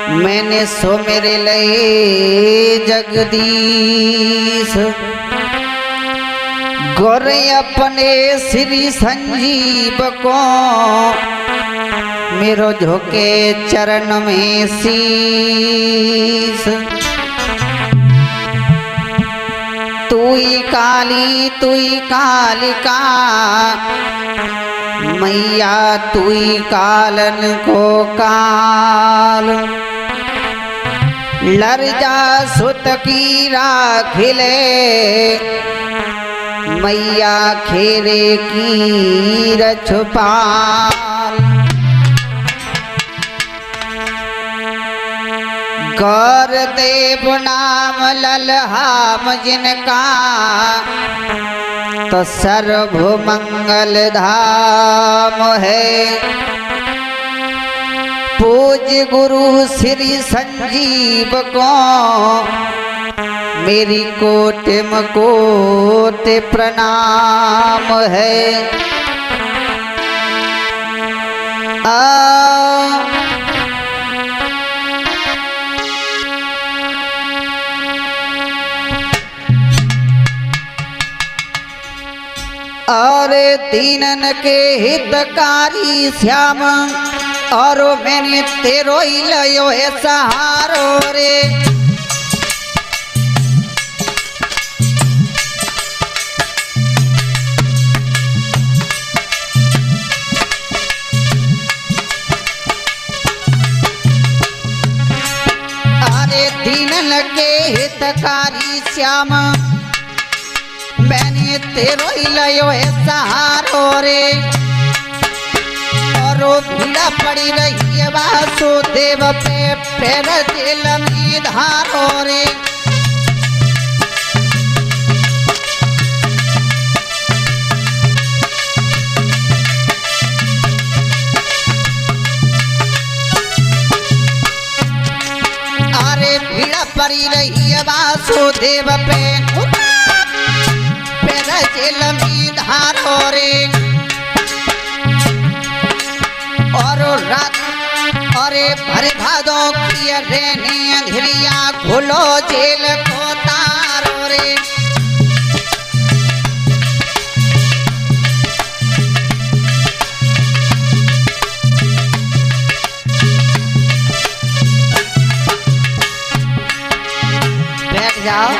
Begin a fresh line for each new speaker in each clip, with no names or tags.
मैंने सो मेरे लए जगदीश गोरे अपने श्री संजीव को मेरो झोंके चरण में शीश। तुई काली तुई कालिका मैया तुई कालन को काल। लरजा सुत की राखिले मैया खेरे की रछपाल। गौर देव नाम ललहाम जिनका तो सर्व मंगल धाम है। पूज्य गुरु श्री संजीव को मेरी कोटिम कोटि प्रणाम है। और दीनन के हितकारी श्याम और मैंने तेरो ही लयो है सहारो रे। अरे दीनन के हितकारी श्याम मैंने तेरो ही लयो है सहारो रे। और भीड़ा पड़ी रही है वासुदेव पे पैर दिल में धारो रे। अरे भीड़ा पड़ी रही है वासुदेव पे लंबी धारो रे। और रात अरे भरे भादों की रेनी अंधेरिया खुलो जेल को तारो रे। बैठ जाओ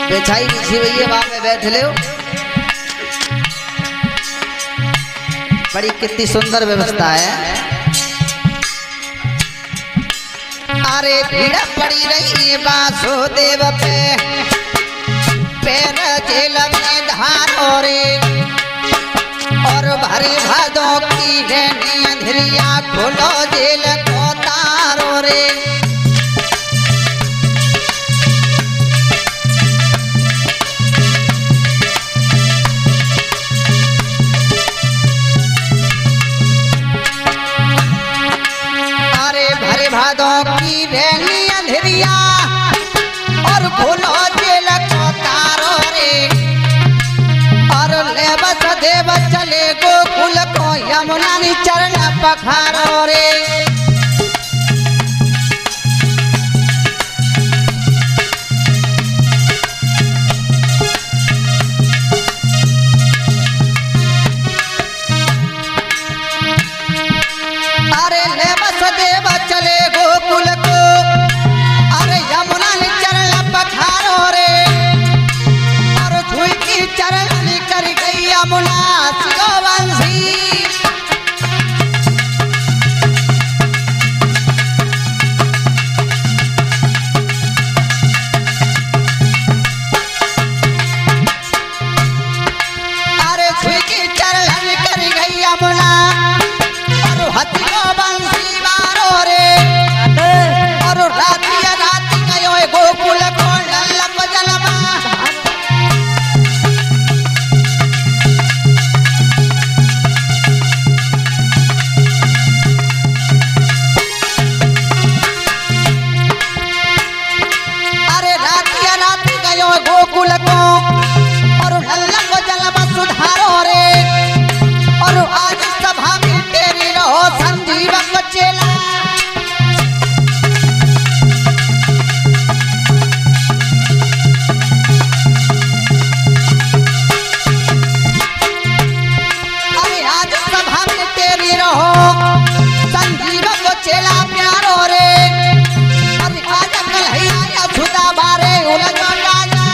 बेछाई बिछी हुई है, वहां पे बैठ लो। बड़ी कितनी सुंदर व्यवस्था है। अरे भीड़ पड़ी रही है वासुदेव पे पैर जेल में धारो रे। और भरे भादों की रेनी अंधेरिया खुलो जेल को तारो रे। भादों की रेनी अंधेरिया और खुलो जेल को तारो रे। और ले वसुदेव चले गोकुल को यमुना नी चरण पखारो रे। अरे ले वसुदेव चले गोकुल को अरे यमुना ने चरण पखारो रे। और छुई की चरण कर गई यमुना शिववंशी। अरे छुई की चरण कर गई यमुना और हथियो बंसी मारो रे। और राती राती गयो गोकुल को लल्लप जलमा। चेला अरे आज सभा में तेरी रहो संजीव को चेला प्यारो रे अरे आज कल है आया सुधा बारे उलझ राजा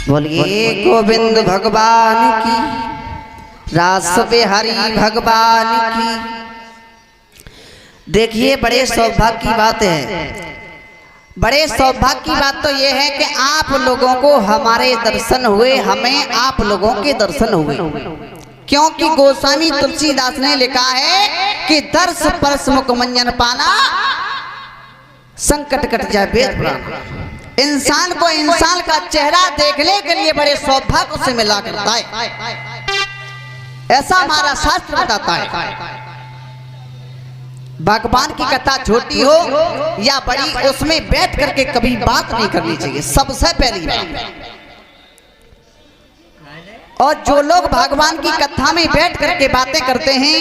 बोलिए गोविंद भगवान की रास बिहारी भगवान की। देखिए बड़े सौभाग्य की बात है, बड़े सौभाग्य की बात तो ये है कि आप लोगों को हमारे दर्शन हुए, हमें आप लोगों के दर्शन हुए, क्योंकि गोस्वामी तुलसीदास ने लिखा है कि दर्श परस मुख मंजन पाना संकट कट जाए वेद पुराण। इंसान को इंसान का चेहरा देखने के लिए बड़े सौभाग्य से मिला करता है, ऐसा हमारा शास्त्र बताता है। भगवान की कथा छोटी हो या बड़ी, उसमें बैठ करके कभी बात नहीं करनी चाहिए, सबसे पहली बात। और जो लोग भगवान की कथा में बैठ करके बातें करते हैं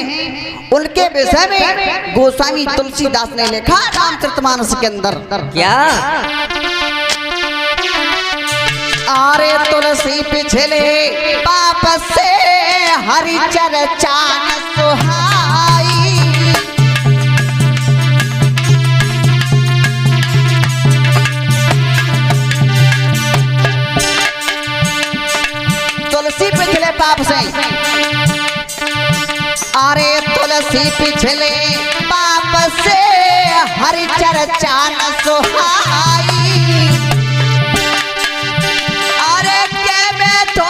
उनके विषय में गोस्वामी तुलसीदास ने लिखा रामचरितमानस के अंदर क्या, आरे तुलसी पिछले पाप से हरि चर्चा न सुहाई, तुलसी पिछले पाप से, अरे तुलसी पिछले पाप से हरि चर्चा न सुहाई, अरे के में तो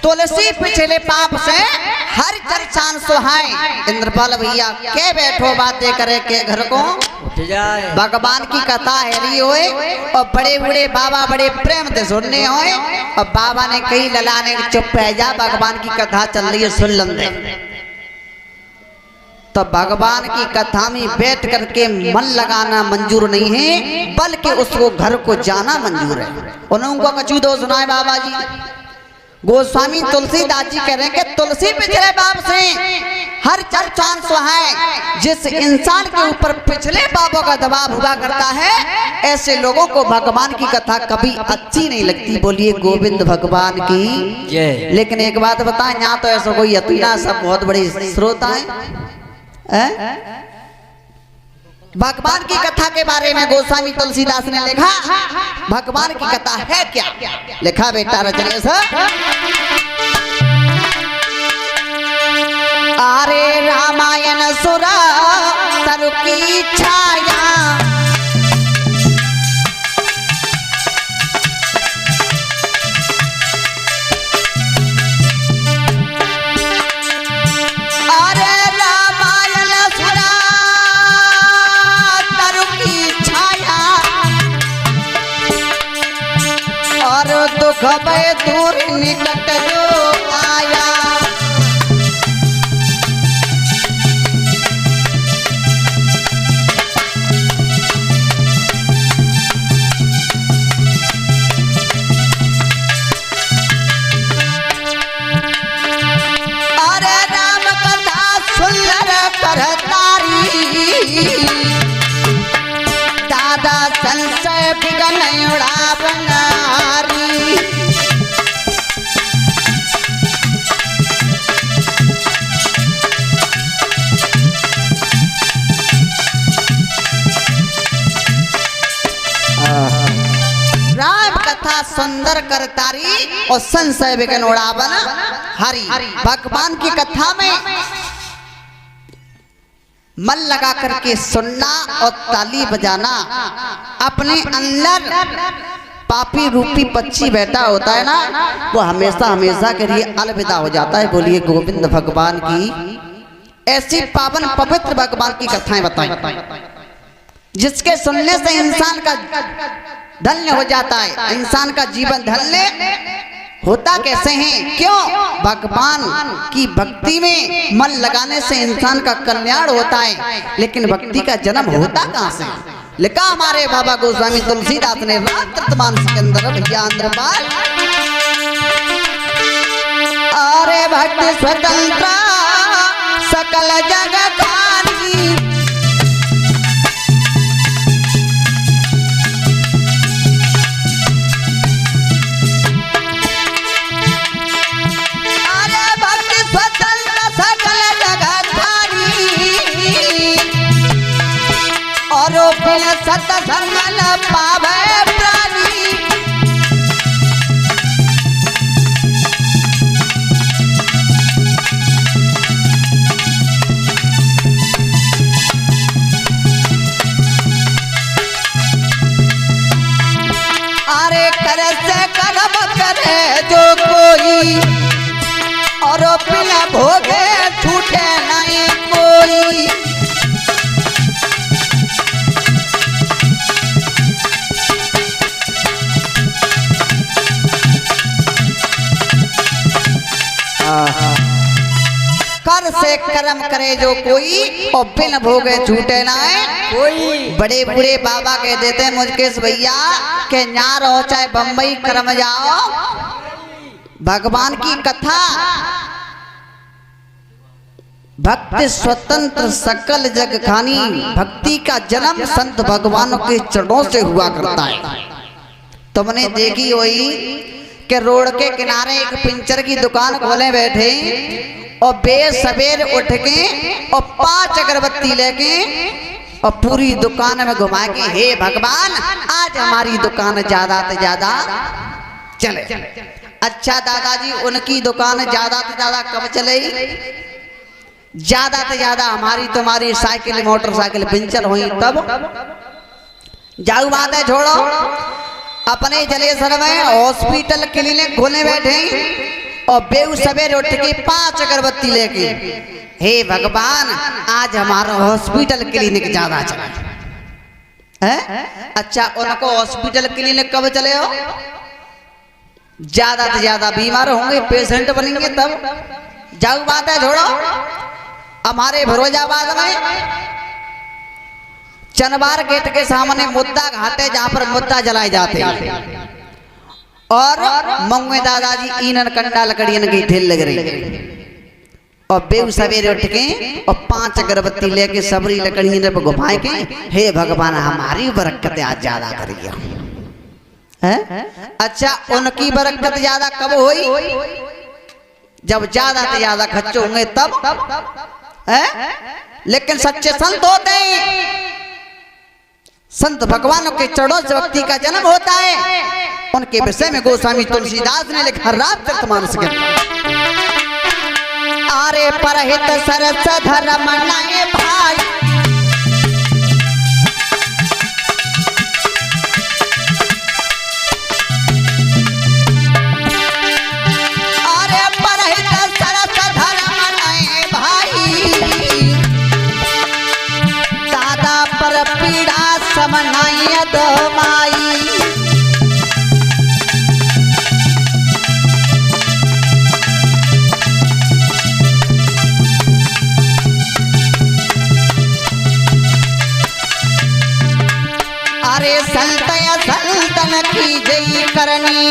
तुलसी पिछले पाप से हर चर्चान सुहाए। इंद्रपाल भैया के बैठो बातें करे के घर को भगवान की कथा हेरी होए और बड़े बड़े बाबा बड़े प्रेम से सुनने होए और बाबा ने कई ललाने चुप रह जा, भगवान की कथा चल रही है सुन लंदे। तो भगवान की कथा में बैठ करके मन लगाना मंजूर नहीं है, बल्कि उसको घर को जाना मंजूर है। उनको कछु दो सुनाए बाबा जी। गोस्वामी तुलसीदास जी कह रहे हैं कि तुलसी पिछले बाप से हर चर्चान सुहाए। जिस इंसान के ऊपर पिछले पापों का दबाव हुआ करता है, ऐसे लोगों को भगवान की कथा कभी अच्छी नहीं लगती। बोलिए गोविंद भगवान की। लेकिन एक बात बताएं, यहाँ तो ऐसा कोई अतुना सब बहुत बड़े श्रोता है। भगवान की कथा के बारे में गोस्वामी तुलसीदास ने लिखा, भगवान की कथा है क्या? लिखा बेटा रचने से, अरे रामायण सुरा तरु की छाया, दुख भय दूर निकट जो आया। अरे राम कथा सुंदर करतारी, दादा संशय बिगन उड़ा बनारी। राम कथा सुंदर करतारी और संशय बिगन उड़ावन हरि। भगवान की कथा में मन लगा करके सुनना और ताली बजाना। अपने अंदर पापी रूपी पक्षी बैठा होता है ना, वो हमेशा हमेशा के लिए अलविदा हो जाता है। बोलिए गोविंद भगवान की। ऐसी पावन पवित्र भगवान की कथाएं बताएं जिसके सुनने से इंसान का धन्य हो जाता है। इंसान का जीवन धन्य होता कैसे है? क्यों? भगवान की भक्ति में मन लगाने से इंसान का कल्याण होता है। लेकिन भक्ति का जन्म होता कहाँ से? लिखा हमारे बाबा गोस्वामी तुलसीदास ने रामचरितमानस के अंदर भैया इंद्रपाल, अरे भक्ति स्वतंत्र सकल जगत खानी, सत्संग न पावे प्राणी। अरे करे से कर्म करे जो कोई, और बिना भोगे छूटे नहीं कोई। कर से कर्म करे जो कोई और बिन भोगे छूटे ना कोई। बड़े बूढ़े बाबा कह देते हैं मुझकेश भैया के न्याय रहो चाहे बम्बई कर्म जाओ, भगवान की कथा भक्ति स्वतंत्र सकल जग खानी। भक्ति का जन्म संत भगवानों के चरणों से हुआ करता है। तुमने देखी हुई कि रोड के किनारे एक पिंचर की दुकान खोले बैठे और बेसवेर उठ के और 5 अगरबत्ती लेके और पूरी दुकान में घुमा के, हे भगवान आज हमारी दुकान ज्यादा से ज्यादा चले। अच्छा दादाजी, उनकी दुकान ज्यादा से ज्यादा कब चलेगी? ज्यादा से ज्यादा हमारी तुम्हारी साइकिल मोटरसाइकिल पंचर हुई तब। जाऊ बात है छोड़ो। अपने जलेसर में हॉस्पिटल क्लिनिक खोले बैठे और बेउ सवेरे उठ के 5 अगरबत्ती लेके, हे भगवान आज हमारा हॉस्पिटल क्लिनिक ज्यादा चला है। अच्छा उनको हॉस्पिटल क्लिनिक कब चले हो? ज्यादा से ज्यादा बीमार होंगे, पेशेंट बनेंगे तब। जाऊ बात है छोड़ो। हमारे फिरोजाबाद में चनबार गेट के सामने मुद्दा घाट है जहाँ पर मुद्दा जलाए जाते हैं और मंगवे दादाजी ईनन कंडा लकड़ियन की ढेल लग रही और बेउ सवेरे उठ के और 5 अगरबत्ती लेके सबरी लकड़ियन पर घुमाए के, हे भगवान हमारी बरकत आज ज्यादा करिए है। अच्छा उनकी बरकत ज्यादा कब हुई? जब ज्यादा से ज्यादा खर्च होंगे तब है। लेकिन सच्चे संत होते हैं, संत भगवानों के चरणों से व्यक्ति का जन्म होता है। उनके विषय में गोस्वामी तुलसीदास ने लिखा रामचरितमानस के, आरे परहित सरस धर्म नये भाई, आरे परहित सरस धर्म नये भाई, दादा पर पीड़ा समनाय दमाई। अरे संतया संतन की जय करनी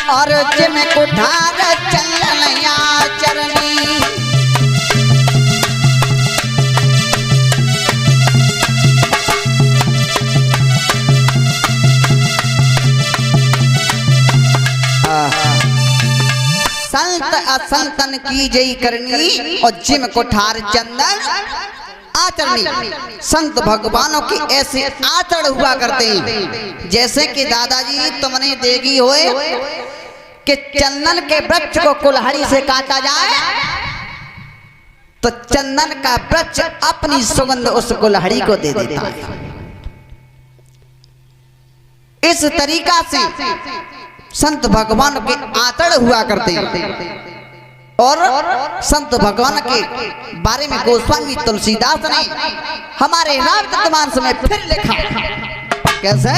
और जिम कुठार चलन आचरनी। संत असंतन की जय करनी और जिम कोठार चंदन आचरणी। संत भगवानों की ऐसे आचरण हुआ करते हैं जैसे कि दादाजी तुमने देखी होए कि चंदन के वृक्ष को कुल्हाड़ी से काटा जाए तो चंदन का वृक्ष अपनी सुगंध उस कुल्हाड़ी को दे देता है। इस तरीका से संत भगवान के आचरण हुआ करते हैं और संत भगवान के बारे में गोस्वामी तुलसीदास ने हमारे रामचरितमानस में फिर लिखा। कैसे?